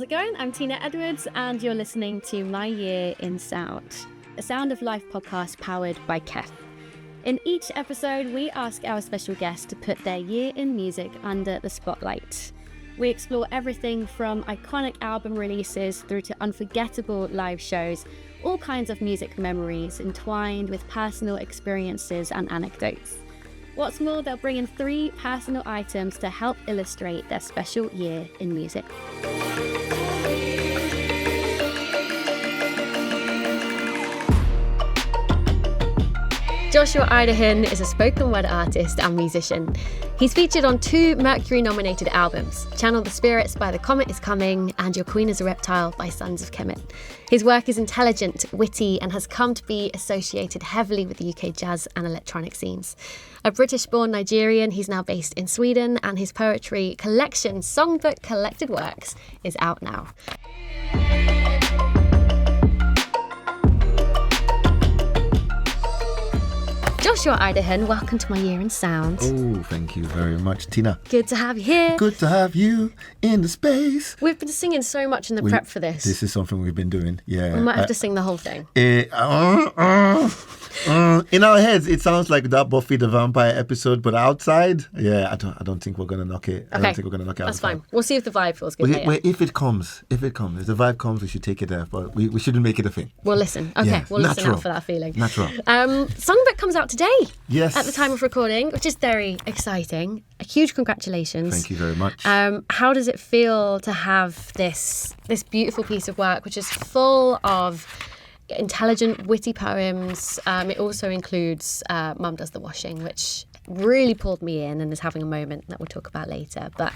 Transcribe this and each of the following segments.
it going? I'm 𝘬𝘩𝘬𝘠𝑥, and you're listening to My Year in Sound, a Sound of Life podcast powered by Kemet. In each episode, we ask our special guests to put their year in music under the spotlight. We explore everything from iconic album releases through to unforgettable live shows, all kinds of music memories entwined with personal experiences and anecdotes. What's more, they'll bring in 3 personal items to help illustrate their special year in music. Joshua Idehen is a spoken word artist and musician. He's featured on 2 Mercury-nominated albums, Channel the Spirits by The Comet is Coming and Your Queen is a Reptile by Sons of Kemet. His work is intelligent, witty, and has come to be associated heavily with the UK jazz and electronic scenes. A British-born Nigerian, he's now based in Sweden, and his poetry collection, Songbook Collected Works, is out now. Joshua Idehen, welcome to My Year in Sound. Oh, thank you very much, Tina. Good to have you here. Good to have you in the space. We've been singing so much in the prep for this. This is something we've been doing, yeah. We might have to sing the whole thing. In our heads, it sounds like that Buffy the Vampire episode, but outside, yeah, I don't think we're going to knock it. I don't think we're going to knock it out. That's fine. We'll see if the vibe feels good later. If the vibe comes, we should take it there, but we shouldn't make it a thing. We'll listen. Okay, yeah, we'll listen out for that feeling. Natural. Songbook comes out today. Yes. At the time of recording, which is very exciting. A huge congratulations. Thank you very much. How does it feel to have this beautiful piece of work, which is full of intelligent, witty poems? It also includes Mum Does the Washing, which really pulled me in and is having a moment that we'll talk about later. But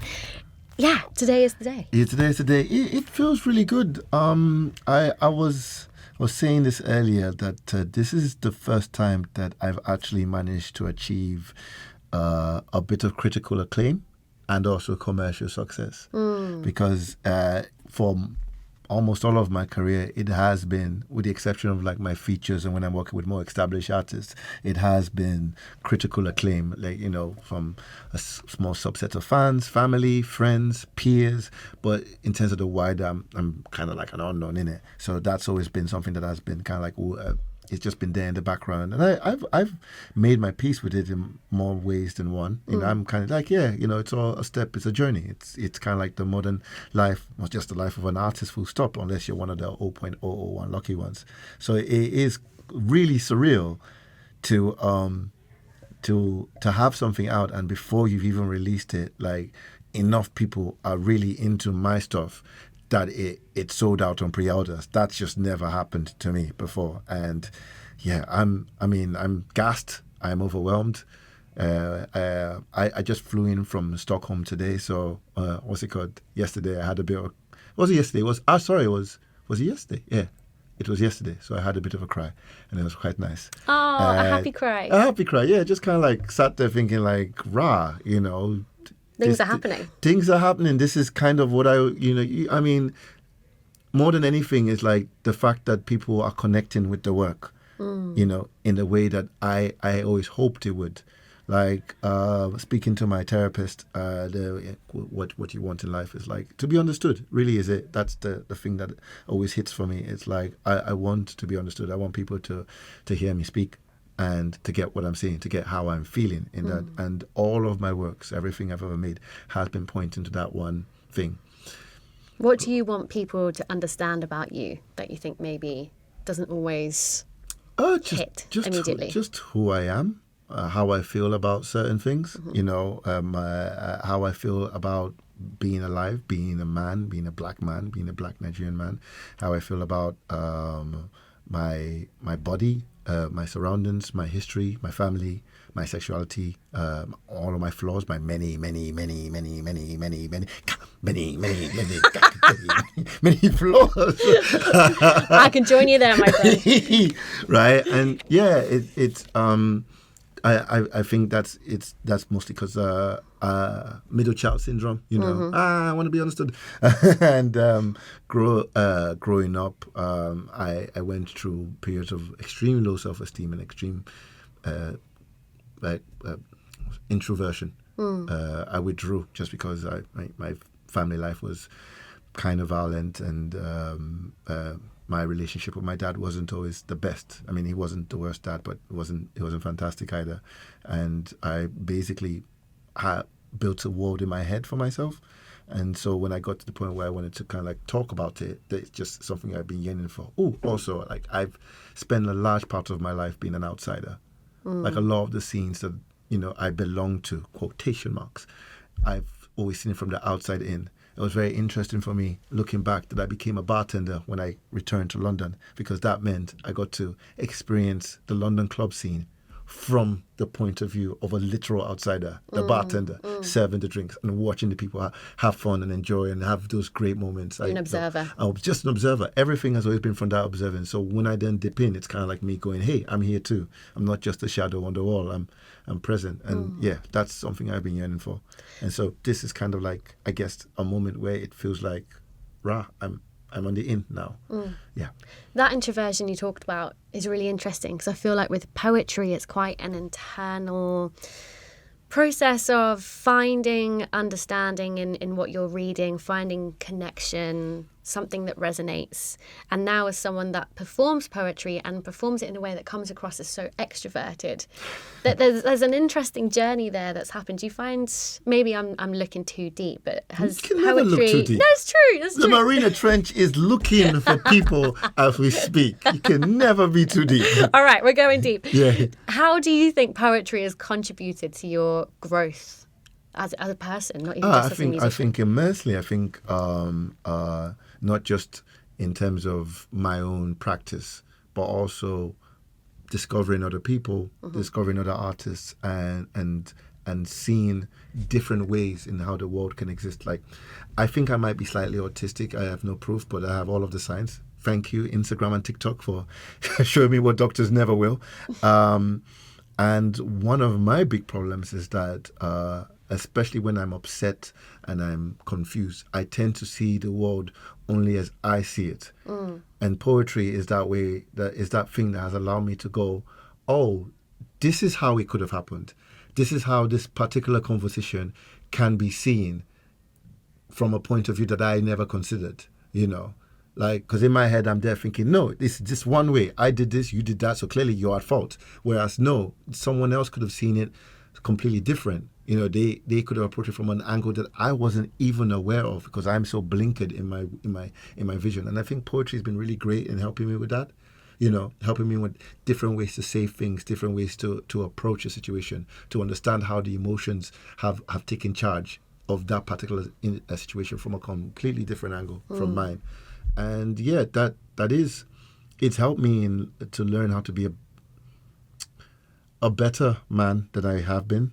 yeah, today is the day. Yeah, today is the day. It feels really good. I was saying this earlier that this is the first time that I've actually managed to achieve a bit of critical acclaim and also commercial success. Because for almost all of my career, it has been, with the exception of like my features and when I'm working with more established artists, it has been critical acclaim, like, you know, from a small subset of fans, family, friends, peers. But in terms of the wider, I'm kind of like an unknown in it. So that's always been something that has been kind of like, it's just been there in the background, and I've made my peace with it in more ways than one. You know, I'm kind of like, yeah, you know, it's all a step, it's a journey. It's kind of like the modern life, not just the life of an artist full stop, unless you're one of the 0.001 lucky ones. So it is really surreal to have something out, and before you've even released it, like enough people are really into my stuff that it sold out on pre-orders. That's just never happened to me before. And yeah, I'm gassed. I'm overwhelmed. I just flew in from Stockholm today. So what's it called? Yesterday I had a bit of, was it yesterday? Was it yesterday? Yeah. It was yesterday. So I had a bit of a cry, and it was quite nice. Oh, a happy cry. A happy cry, yeah. Just kind of like sat there thinking like, rah, you know, Things are happening. Things are happening. This is kind of what I mean, more than anything is like the fact that people are connecting with the work, you know, in the way that I always hoped it would. Like speaking to my therapist, what you want in life is like to be understood. Really, is it? That's the thing that always hits for me. It's like I want to be understood. I want people to hear me speak, and to get what I'm saying, to get how I'm feeling in that. And all of my works, everything I've ever made, has been pointing to that one thing. What do you want people to understand about you that you think maybe doesn't always hit immediately? Just who I am, how I feel about certain things, you know, how I feel about being alive, being a man, being a black Nigerian man, how I feel about my body, my surroundings, my history, my family, my sexuality, all of my flaws, my many flaws. I can join you there, my friend. Right, and yeah, it's I think that's mostly because middle child syndrome, you know. I want to be understood. And growing up, I went through periods of extreme low self-esteem and extreme introversion. I withdrew just because my family life was kind of violent, and my relationship with my dad wasn't always the best. I mean, he wasn't the worst dad, but he wasn't fantastic either. And I basically had built a world in my head for myself. And so when I got to the point where I wanted to kind of like talk about it, it's just something I've been yearning for. Oh, also, like I've spent a large part of my life being an outsider. Like a lot of the scenes that, I belong to, quotation marks, I've always seen it from the outside in. It was very interesting for me looking back that I became a bartender when I returned to London, because that meant I got to experience the London club scene from the point of view of a literal outsider, the bartender, serving the drinks and watching the people have fun and enjoy and have those great moments. An observer. I was just an observer. Everything has always been from that observing. So when I then dip in, it's kind of like me going, hey, I'm here too. I'm not just a shadow on the wall. I'm present. And yeah, that's something I've been yearning for. And so this is kind of like, I guess, a moment where it feels like, I'm on the in now. Yeah. That introversion you talked about is really interesting, because I feel like with poetry, it's quite an internal process of finding understanding in what you're reading, finding connection, something that resonates. And now as someone that performs poetry and performs it in a way that comes across as so extroverted, that there's an interesting journey there that's happened. Do you find, maybe I'm looking too deep, but has you can poetry... never look too deep. No, it's true. That's The true. Marina Trench is looking for people as we speak. You can never be too deep. All right, we're going deep. Yeah. How do you think poetry has contributed to your growth as a person, not even just as a musician? I think immensely. I think not just in terms of my own practice, but also discovering other people, discovering other artists, and seeing different ways in how the world can exist. Like, I think I might be slightly autistic. I have no proof, but I have all of the signs. Thank you, Instagram and TikTok, for showing me what doctors never will. And one of my big problems is that, especially when I'm upset and I'm confused, I tend to see the world only as I see it. And poetry is that way, that is that thing that has allowed me to go, oh, this is how it could have happened. This is how this particular conversation can be seen from a point of view that I never considered, Like, because in my head, I'm there thinking, no, this is just one way. I did this, you did that, so clearly you're at fault. Whereas, no, someone else could have seen it completely different. They could have approached it from an angle that I wasn't even aware of, because I'm so blinkered in my vision. And I think poetry has been really great in helping me with that. Helping me with different ways to say things, different ways to approach a situation, to understand how the emotions have taken charge of that particular situation from a completely different angle from mine. And yeah, it's helped me to learn how to be a better man than I have been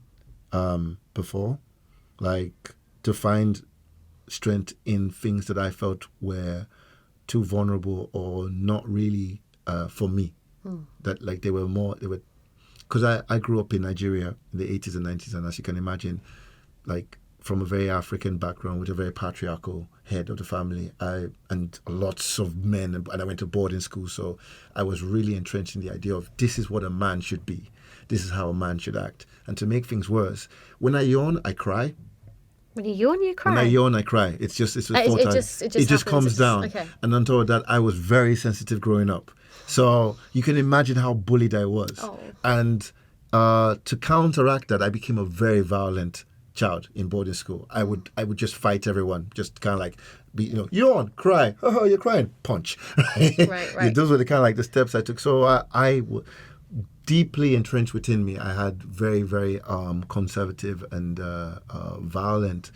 before. Like, to find strength in things that I felt were too vulnerable or not really for me. That like they were because I grew up in Nigeria in the 80s and 90s, and as you can imagine, like, from a very African background with a very patriarchal head of the family, and lots of men, and I went to boarding school, so I was really entrenched in the idea of this is what a man should be, this is how a man should act. And to make things worse, when I yawn, I cry. When you yawn, you cry? When I yawn, I cry. It just comes down. Okay. And on top of that, I was very sensitive growing up, so you can imagine how bullied I was. Oh. And to counteract that, I became a very violent child in boarding school. I would just fight everyone, just kind of like yawn, cry, oh, you're crying, punch. Right. Those were the kind of like the steps I took. So I deeply entrenched within me, I had very, very conservative and violent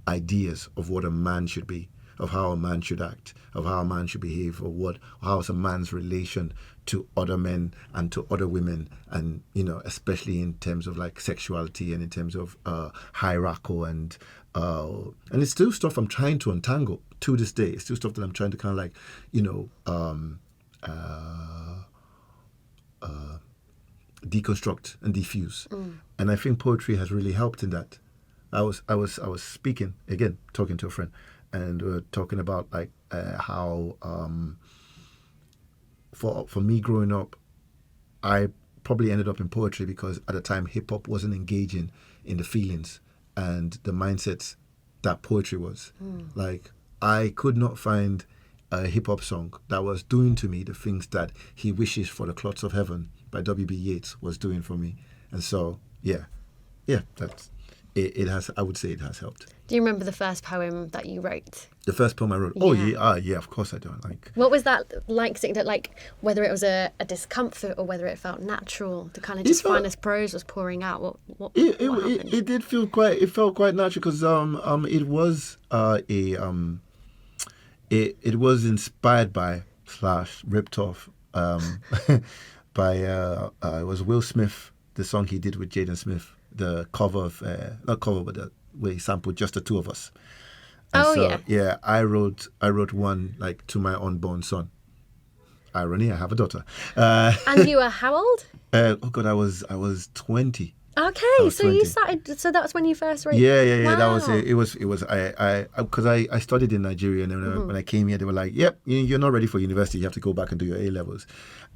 ideas of what a man should be, of how a man should act, of how a man should behave, or how is a man's relation to other men and to other women, and especially in terms of like sexuality and in terms of hierarchical and it's still stuff I'm trying to untangle to this day. It's still stuff that I'm trying to kind of like deconstruct and diffuse. And I think poetry has really helped in that. I was speaking again, talking to a friend, and we were talking about like how for me growing up, I probably ended up in poetry because at the time hip hop wasn't engaging in the feelings and the mindsets that poetry was. Like, I could not find a hip hop song that was doing to me the things that He Wishes for the Clots of Heaven by W.B. Yeats was doing for me. And so, yeah, that's it has, I would say it has helped. Do you remember the first poem that you wrote? The first poem I wrote? Yeah. Oh, yeah, of course I do. Like, what was that like? Whether it was a discomfort or whether it felt natural to kind of just find this prose was pouring out. What happened? It did feel it felt quite natural because it was it was inspired by / ripped off by it was Will Smith, the song he did with Jaden Smith, the cover of not cover but the way he sampled Just the Two of Us. And yeah, I wrote one like to my unborn son. Irony, I have a daughter. And you were how old? Oh God, I was 20. Okay, so 20. you started. So that was when you first wrote. Yeah. Wow. That was it. It was. I because I studied in Nigeria, and then when I came here, they were like, "Yep, you're not ready for university. You have to go back and do your A levels."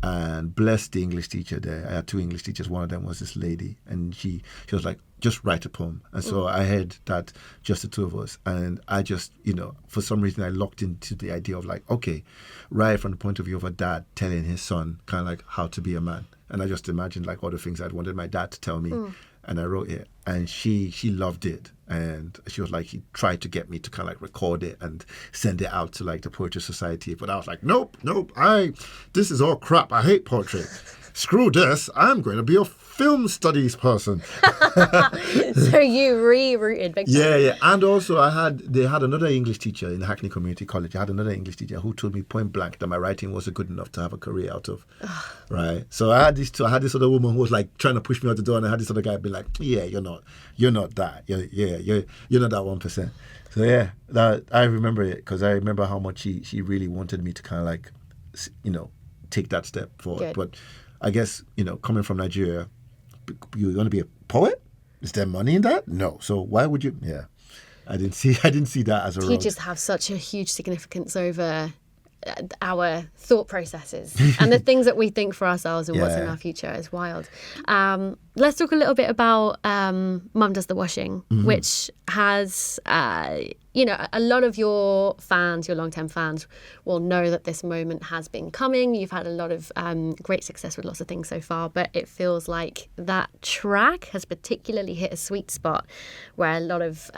And bless the English teacher there. I had 2 English teachers. One of them was this lady, and she was like, "Just write a poem." And so I had that, Just the Two of Us, and I just, for some reason, I locked into the idea of like, okay, right from the point of view of a dad telling his son kind of like how to be a man. And I just imagined like all the things I'd wanted my dad to tell me. And I wrote it. And she loved it. And she was like, he tried to get me to kind of like record it and send it out to like the Poetry Society. But I was like, nope, this is all crap. I hate poetry. Screw this. I'm going to be a film studies person. So you rerouted big time. Yeah. And also they had another English teacher in Hackney Community College. I had another English teacher who told me point blank that my writing wasn't good enough to have a career out of. Right. So I had this other woman who was like trying to push me out the door, and I had this other guy be like, yeah, you're not that. You're not that 1%. So yeah, that I remember it because I remember how much she really wanted me to kind of like, take that step forward. Good. But I guess, coming from Nigeria, you want to be a poet? Is there money in that? No. So why would you? Yeah, I didn't see that as a road. Teachers have such a huge significance over our thought processes and the things that we think for ourselves and what's in our future is wild. Let's talk a little bit about Mum Does the Washing, which has, a lot of your fans, your long-term fans, will know that this moment has been coming. You've had a lot of great success with lots of things so far, but it feels like that track has particularly hit a sweet spot where a lot of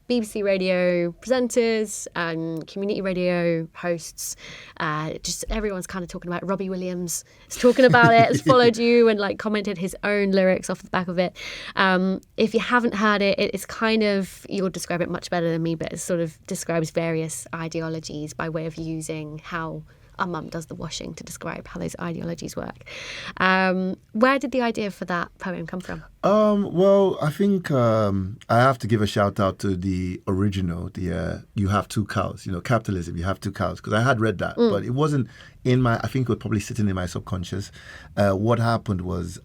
BBC radio presenters and community radio hosts, just everyone's kind of talking about Robbie Williams. Is talking about it, has followed you and like commented his own lyrics off the back of it. If you haven't heard it, it's kind of, you'll describe it much better than me, but it sort of describes various ideologies by way of using how a mum does the washing to describe how those ideologies work. Where did the idea for that poem come from? Well, I think I have to give a shout out to the original, You Have Two Cows, capitalism, you have two cows, because I had read that, but it wasn't in my, I think it was probably sitting in my subconscious. What happened was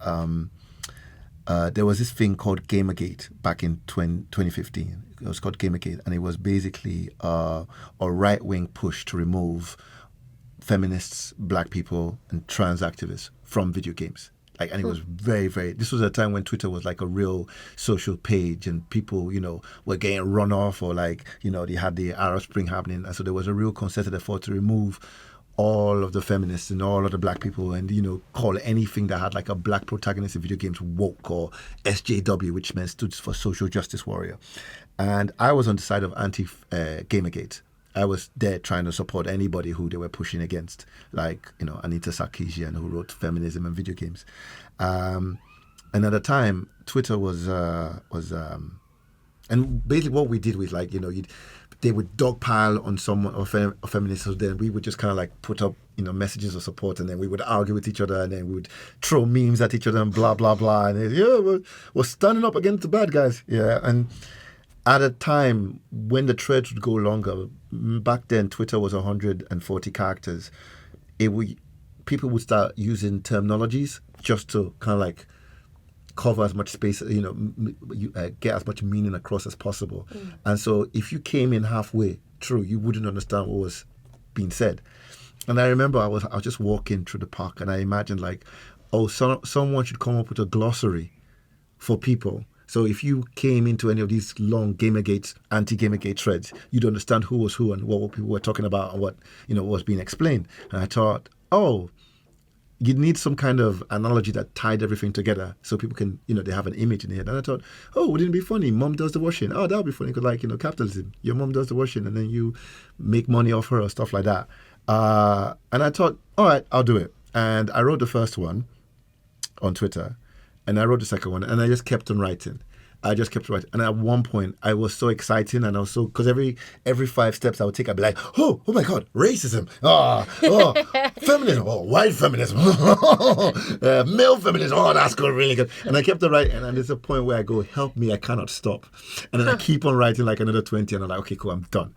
there was this thing called Gamergate back in 2015. It was called Gamergate, and it was basically a right-wing push to remove feminists, black people, and trans activists from video games. And it was very, very, this was a time when Twitter was like a real social page, and people, were getting run off, or they had the Arab Spring happening. And so there was a real concerted effort to remove all of the feminists and all of the black people, and, call anything that had like a black protagonist in video games woke, or SJW, which meant stood for social justice warrior. And I was on the side of anti-Gamergate. I was there trying to support anybody who they were pushing against, like, Anita Sarkeesian, who wrote Feminism and Video Games. And at the time, Twitter was and basically what we did was like, they would dogpile on someone or feminists, so then we would just kind of like put up, messages of support, and then we would argue with each other, and then we would throw memes at each other and blah, blah, blah. And we're standing up against the bad guys. Yeah. And at a time when the threads would go longer, back then Twitter was 140 characters. People would start using terminologies just to kind of like cover as much space, get as much meaning across as possible. And so if you came in halfway through, you wouldn't understand what was being said. And I remember I was just walking through the park, and I imagined like, someone should come up with a glossary for people, So if you came into any of these long Gamergate, anti-Gamergate threads, you'd understand who was who and what people were talking about and what was being explained. And I thought, you need some kind of analogy that tied everything together so people can, they have an image in their head. And I thought, wouldn't it be funny? Mom does the washing. Oh, that would be funny because, capitalism. Your mom does the washing and then you make money off her or stuff like that. And I thought, all right, I'll do it. And I wrote the first one on Twitter and I wrote the second one and I just kept on writing. And at one point, I was so excited and I was so, because every 5 steps I would take, I'd be like, oh my God, racism, feminism, white feminism, male feminism, that's good, really good. And I kept on writing and there's a point where I go, help me, I cannot stop. And then I keep on writing like another 20 and I'm like, okay, cool, I'm done.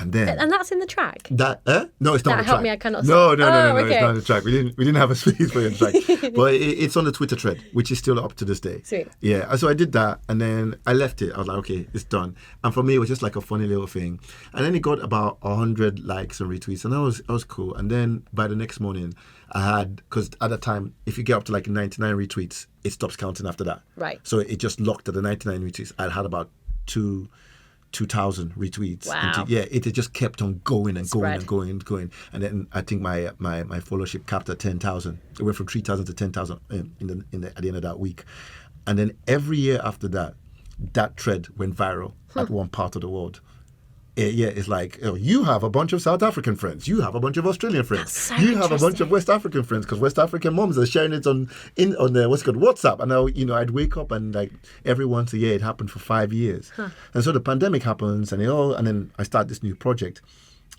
And that's in the track. No, it's not that on the track. Help me, I cannot. No, okay. It's not on the track. We didn't have a space for it on the track, but it's on the Twitter thread, which is still up to this day. Sweet. Yeah. So I did that, and then I left it. I was like, okay, it's done. And for me, it was just like a funny little thing. And then it got about 100 likes and retweets, and I was cool. And then by the next morning, I had, because at the time, if you get up to like 99 retweets, it stops counting after that. Right. So it just locked at the 99 retweets. I had about 2,000 retweets. Wow. It just kept on going and Spread. going and going and going. And then I think my followership capped at 10,000. It went from 3,000 to 10,000 at the end of that week. And then every year after that, that thread went viral at one part of the world. It's like, you have a bunch of South African friends. You have a bunch of Australian friends. So you have a bunch of West African friends because West African moms are sharing it on WhatsApp. And now, I'd wake up and like every once a year, it happened for 5 years. And so the pandemic happens and then I start this new project.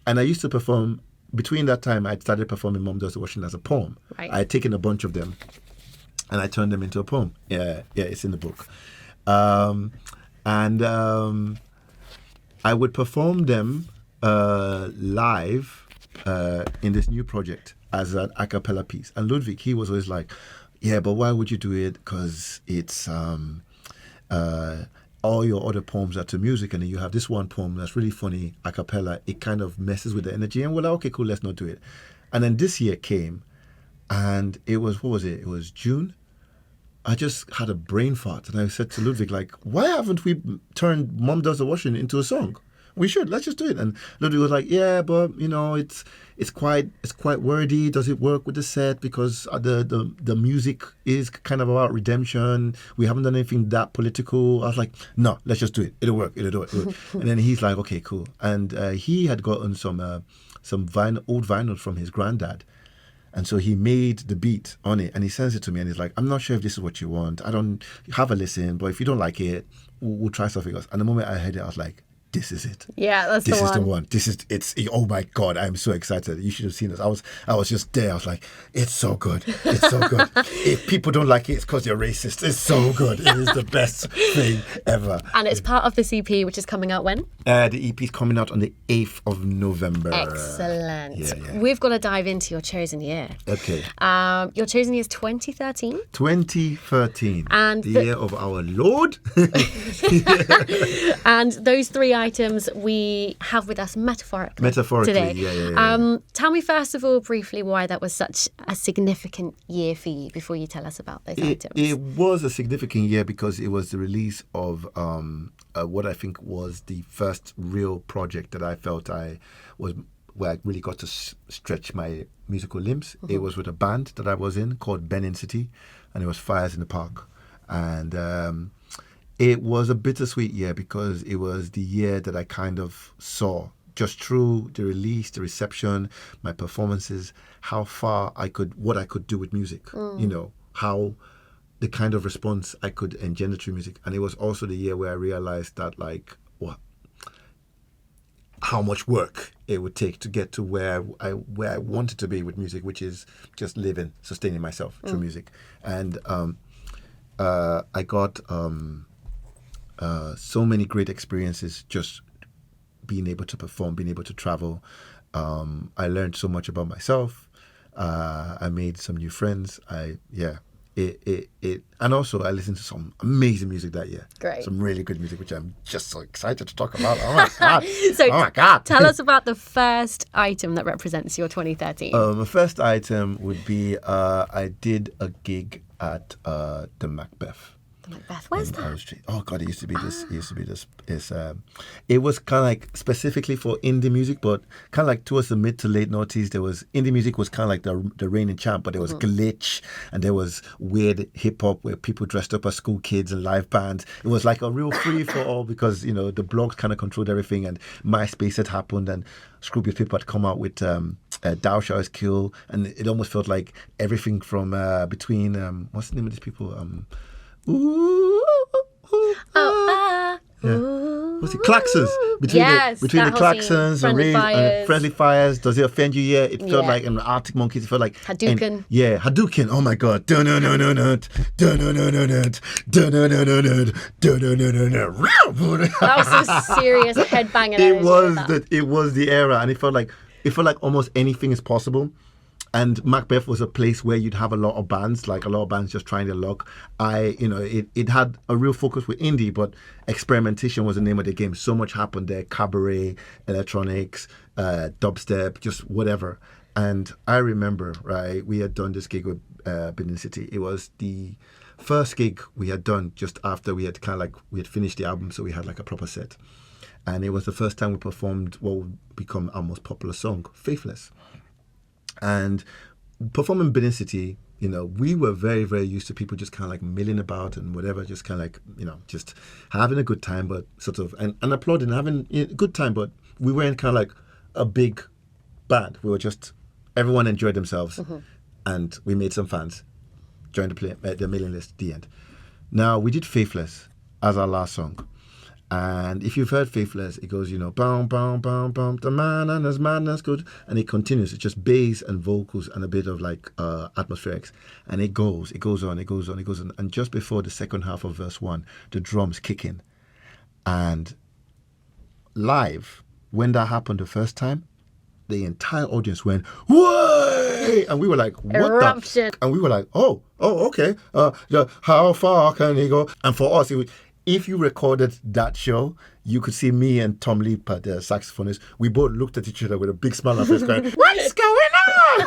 And I used to perform, between that time, I started performing Mom Does the Washing as a poem. Right. I had taken a bunch of them and I turned them into a poem. Yeah, it's in the book. I would perform them live in this new project as an a cappella piece. And Ludwig, he was always like, yeah, but why would you do it? Because it's all your other poems are to music, and then you have this one poem that's really funny, a cappella. It kind of messes with the energy. And we're like, okay, cool, let's not do it. And then this year came, and it was, what was it? It was June. I just had a brain fart, and I said to Ludwig, like, why haven't we turned Mom Does the Washing into a song? We should. Let's just do it. And Ludwig was like, yeah, but it's quite wordy. Does it work with the set? Because the music is kind of about redemption. We haven't done anything that political. I was like, no, let's just do it. It'll work. It'll do it. And then he's like, okay, cool. And he had gotten some old vinyl from his granddad. And so he made the beat on it and he sends it to me and he's like, I'm not sure if this is what you want. I don't have a listen, but if you don't like it, we'll try something else. And the moment I heard it, I was like, this is it. Yeah, that's the one. This is the one. It's oh my God, I'm so excited. You should have seen this. I was just there. I was like, it's so good. It's so good. If people don't like it, it's because you're racist. It's so good. It is the best thing ever. And it's part of this EP, which is coming out when? The EP is coming out on the 8th of November. Excellent. Yeah. We've got to dive into your chosen year. Okay. Your chosen year is 2013. 2013. And the year of our Lord. And those 3 items we have with us metaphorically today. Yeah. Tell me first of all briefly why that was such a significant year for you before you tell us about those items. It was a significant year because it was the release of what I think was the first real project that I felt where I really got to stretch my musical limbs. Mm-hmm. It was with a band that I was in called Benin City, and it was Fires in the Park. And it was a bittersweet year because it was the year that I kind of saw, just through the release, the reception, my performances, how far what I could do with music, how the kind of response I could engender through music. And it was also the year where I realized that how much work it would take to get to where I wanted to be with music, which is just living, sustaining myself through music. And I got so many great experiences just being able to perform, being able to travel. I learned so much about myself. I made some new friends. And also I listened to some amazing music that year. Great. Some really good music, which I'm just so excited to talk about. Oh my God. Oh my God. Tell us about the first item that represents your 2013. The first item would be I did a gig at the Macbeth. Like Beth, where's that? Street. Oh God, it used to be this. It used to be this. It was kind of like specifically for indie music, but kind of like towards the mid to late noughties, there was indie music was kind of like the reigning champ, but there was glitch and there was weird hip hop where people dressed up as school kids and live bands. It was like a real free for all because the blogs kind of controlled everything, and MySpace had happened, and Scroobius people had come out with 𝘬𝘩𝘢𝘵𝑗𝑚, and it almost felt like everything from between what's the name of these people? What's it? Klaxons. Between the Klaxons and Friendly Fires. Does it offend you? Yeah. It felt like an Arctic Monkeys. It felt like Hadouken. Hadouken. Oh my God. That was some serious headbanging. It was the era, and it felt like almost anything is possible. And Macbeth was a place where you'd have a lot of bands, like a lot of bands just trying their luck. It had a real focus with indie, but experimentation was the name of the game. So much happened there: cabaret, electronics, dubstep, just whatever. And I remember, right, we had done this gig with Benin City. It was the first gig we had done just after we had finished the album, so we had like a proper set. And it was the first time we performed what would become our most popular song, Faithless. And performing Benin City, we were very, very used to people just kind of like milling about and whatever, just kind of like, just having a good time, but sort of, and applauding, having a good time, but we weren't kind of like a big band. We were just, everyone enjoyed themselves, and we made some fans, joined the mailing list, the end. Now, we did Faithless as our last song. And if you've heard Faithless, it goes, bum, bum, bum, bum, the man and his madness good. And it continues. It's just bass and vocals and a bit of like atmospherics. And it goes on. And just before the second half of verse 1, the drums kick in. And live, when that happened the first time, the entire audience went, "Whoa!" And we were like, "What?" Eruption. And we were like, oh, okay. How far can he go? And for us, if you recorded that show, you could see me and Tom Leap, the saxophonist. We both looked at each other with a big smile on our face, going, "What's going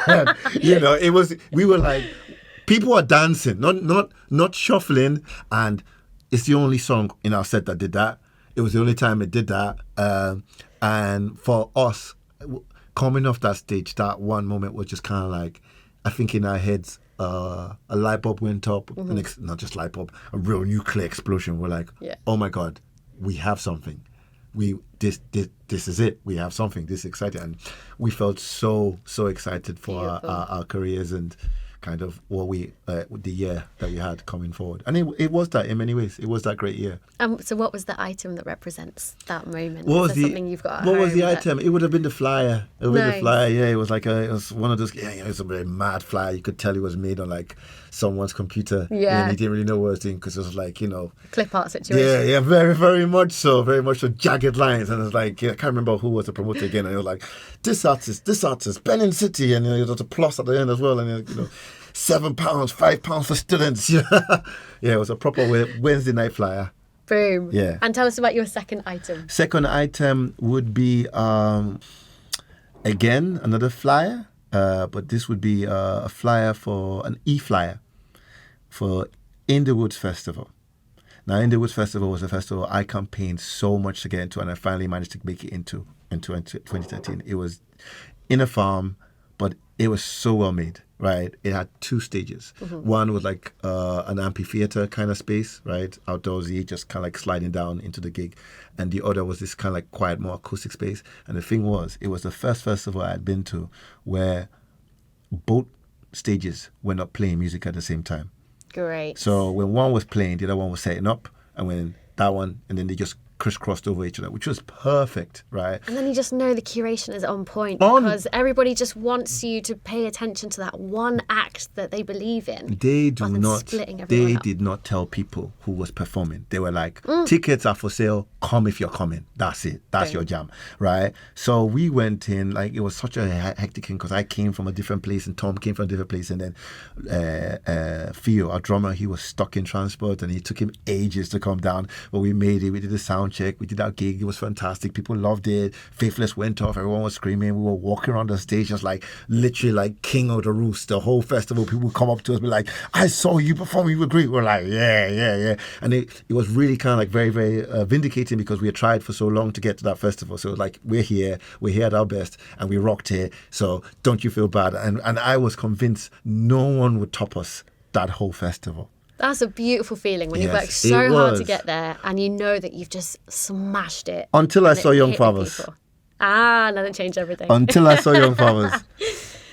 on?" We were like, people are dancing, not shuffling. And it's the only song in our set that did that. It was the only time it did that. And for us, coming off that stage, that one moment was just kind of like, I think in our heads, a light bulb went up, not just light bulb, a real nuclear explosion. We're like, oh my God, we have something. This is it. We have something. This is exciting. And we felt so excited for our careers and kind of what the year that we had coming forward. And it was that in many ways. It was that great year. So what was the item that represents that moment? Something you've got at What home was the item? It would have been the flyer. It would have been the flyer, yeah. It was like it was one of those, it was a very mad flyer. You could tell it was made on like someone's computer. Yeah. And he didn't really know what it was doing because it was like, clip art situation. Yeah, very, very much so. Very much so, jagged lines. And it was like, I can't remember who was the promoter again. And it was like, this artist, Benin City. And there was a plus at the end as well. And, £7, £5 for students. Yeah, it was a proper Wednesday night flyer. Boom. Yeah. And tell us about your second item. Second item would be, again, another flyer. But this would be a flyer for an e-flyer for In the Woods Festival. Now, In the Woods Festival was a festival I campaigned so much to get into, and I finally managed to make it into in 2013. It was in a farm, but it was so well made, right? It had 2 stages. One was like an amphitheater kind of space, right? Outdoorsy, just kind of like sliding down into the gig. And the other was this kind of like quiet, more acoustic space. And the thing was, it was the first festival I had been to where both stages were not playing music at the same time. Great. So when one was playing, the other one was setting up. And when that one, and then they just crisscrossed over each other, which was perfect, right? And then you just know the curation is on point because everybody just wants you to pay attention to that one act that they believe in. They did not tell people who was performing. They were like, tickets are for sale, come if you're coming. That's it. That's your jam, right? So we went in, like, it was such a hectic thing because I came from a different place and Tom came from a different place, and then Theo, our drummer, he was stuck in transport and it took him ages to come down. But we made it. We did a sound check. We did our gig. It was fantastic. People loved it. Faithless went off. Everyone was screaming. We were walking around the stage just like literally like king of the roost. The whole festival, people would come up to us and be like, I saw you perform. You were great. We're like, yeah. And it was really kind of like very, very vindicating because we had tried for so long to get to that festival. So like, we're here at our best and we rocked here. So don't you feel bad? And I was convinced no one would top us that whole festival. That's a beautiful feeling when you work so hard to get there and you know that you've just smashed it. Until I saw Young Fathers. And that changed everything. Until I saw Young Fathers.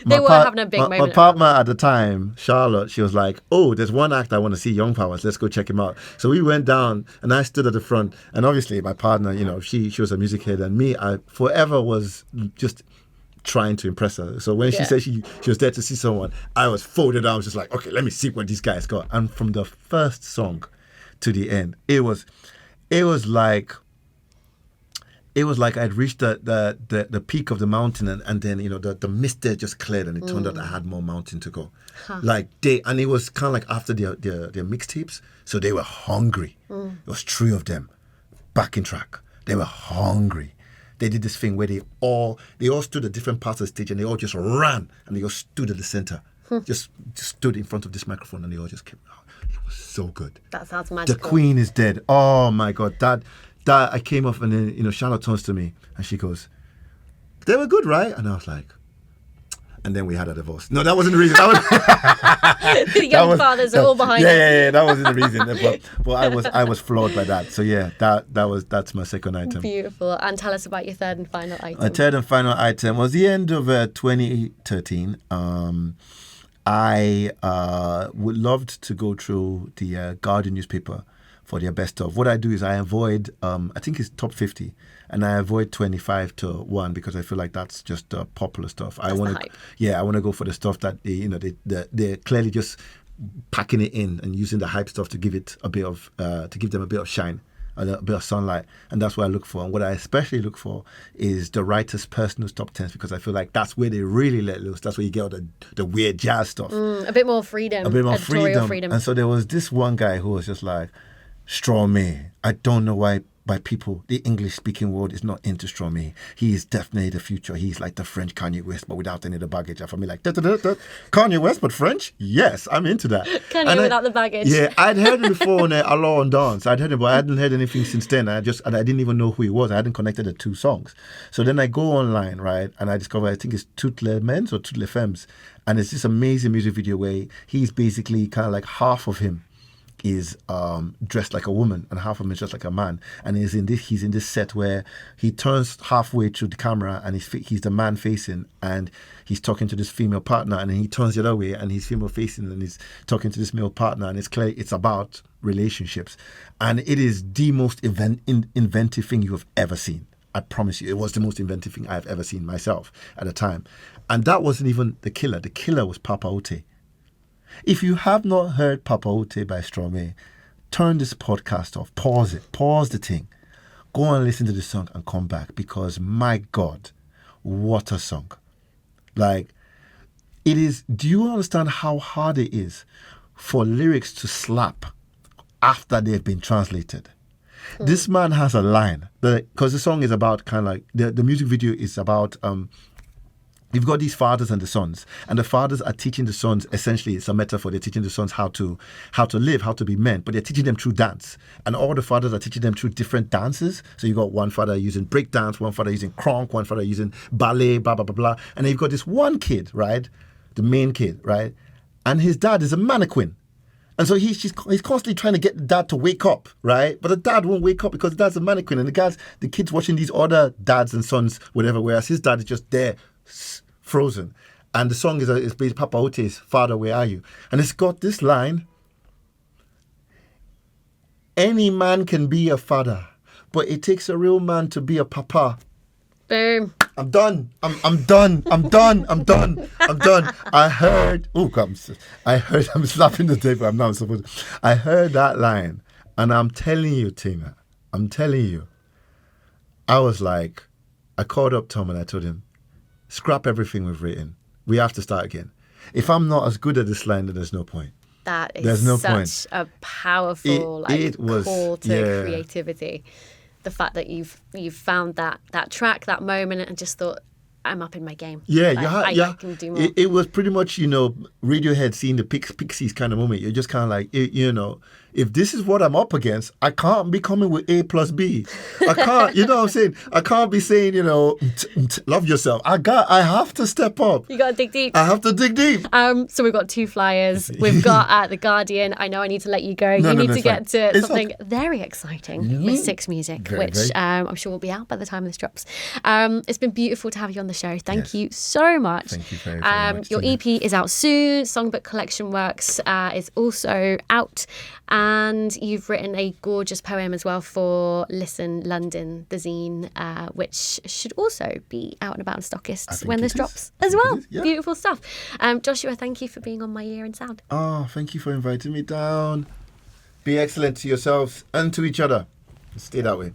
They were having a big moment. My partner at the time, Charlotte, she was like, oh, there's one act I want to see, Young Powers. Let's go check him out. So we went down and I stood at the front. And obviously my partner, you know, she was a music head. And me, I forever was just trying to impress her. So when she said she was there to see someone, I was folded. I was just like, okay, let me see what these guys got. And from the first song to the end, it was like I'd reached the peak of the mountain and then, you know, the mist there just cleared and it turned out I had more mountain to go. And it was kind of like after their mixtapes, so they were hungry. It was 3 of them, backing track. They were hungry. They did this thing where they all stood at different parts of the stage and they all just ran and they all stood at the center. Just stood in front of this microphone and they all just kept, it was so good. That sounds magical. The Queen is dead. Oh my God, that I came off and then, you know, Charlotte turns to me and she goes, they were good, right? And I was like, and then we had a divorce. No, that wasn't the reason. The Young Fathers are all behind it. Yeah, that wasn't the reason. But I was flawed by that. So yeah, that's my second item. Beautiful. And tell us about your third and final item. My third and final item was the end of 2013. I would loved to go through the Guardian newspaper for their best of. What I do is I avoid, I think it's top 50, and I avoid 25 to 1 because I feel like that's just popular stuff. I want to go for the stuff that they're clearly just packing it in and using the hype stuff to give it a bit of, to give them a bit of shine, a bit of sunlight, and that's what I look for. And what I especially look for is the writer's personal top 10s because I feel like that's where they really let loose. That's where you get all the weird jazz stuff. A bit more freedom. Editorial freedom. And so there was this one guy who was just like, Stromae. I don't know why people, the English-speaking world is not into Stromae. He is definitely the future. He's like the French Kanye West, but without any of the baggage. And for me, like, Kanye West, but French? Yes, I'm into that. Kanye without the baggage. Yeah, I'd heard him before on Alors on Dance. I'd heard him, but I hadn't heard anything since then. I didn't even know who he was. I hadn't connected the 2 songs. So then I go online, right, and I discover, I think it's Toutes les Mens or Toutes les Femmes. And it's this amazing music video where he's basically kind of like half of him is dressed like a woman and half of him is just like a man, and he's in this set where he turns halfway through the camera and he's the man facing and he's talking to this female partner, and then he turns the other way and he's female facing and he's talking to this male partner, and it's clear it's about relationships, and it is the most inventive thing you have ever seen. I promise you, it was the most inventive thing I've ever seen myself at the time. And that wasn't even the killer. The killer was Papaoutai. If you have not heard Papaoutai by Stromae, turn this podcast off, pause it, pause the thing, go and listen to the song and come back, because my God, what a song. Like, it is, do you understand how hard it is for lyrics to slap after they've been translated? This man has a line, because the song is about kind of like, the music video is about, you've got these fathers and the sons, and the fathers are teaching the sons, essentially it's a metaphor, they're teaching the sons how to live, how to be men, but they're teaching them through dance. And all the fathers are teaching them through different dances. So you've got one father using break dance, one father using crunk, one father using ballet, blah, blah, blah, blah. And then you've got this one kid, right? The main kid, right? And his dad is a mannequin. And so he's constantly trying to get the dad to wake up, right? But the dad won't wake up because the dad's a mannequin. And the kid's watching these other dads and sons, whatever, whereas his dad is just there, frozen. And the song is based Papaoutai's Father, Where Are You? And it's got this line, any man can be a father, but it takes a real man to be a papa. Boom. I'm done. I'm done. I heard, I'm slapping the table. I'm not supposed to. I heard that line, and I'm telling you, Tina, I was like, I called up Tom and I told him, scrap everything we've written. We have to start again. If I'm not as good at this line, then there's no point. That is There's no such point. a powerful call to creativity. The fact that you've found that track, that moment, and just thought, I'm up in my game. Yeah, I can do more. It was pretty much, Radiohead seeing the Pixies kind of moment. You're just kind of like, if this is what I'm up against, I can't be coming with A plus B. I can't, you know what I'm saying? I can't be saying, love yourself. I have to step up. You got to dig deep. I have to dig deep. So we've got 2 flyers. We've got The Guardian. I know I need to let you go. You need to get to something very exciting with Six Music, which I'm sure will be out by the time this drops. It's been beautiful to have you on the show. Thank you so much. Thank you very, very much. Your EP is out soon. Songbook Collection Works is also out. And you've written a gorgeous poem as well for Listen London, the zine, which should also be out and about in stockists when this drops as well. Yeah. Beautiful stuff. Joshua, thank you for being on My Year in Sound. Oh, thank you for inviting me down. Be excellent to yourselves and to each other. Stay that way.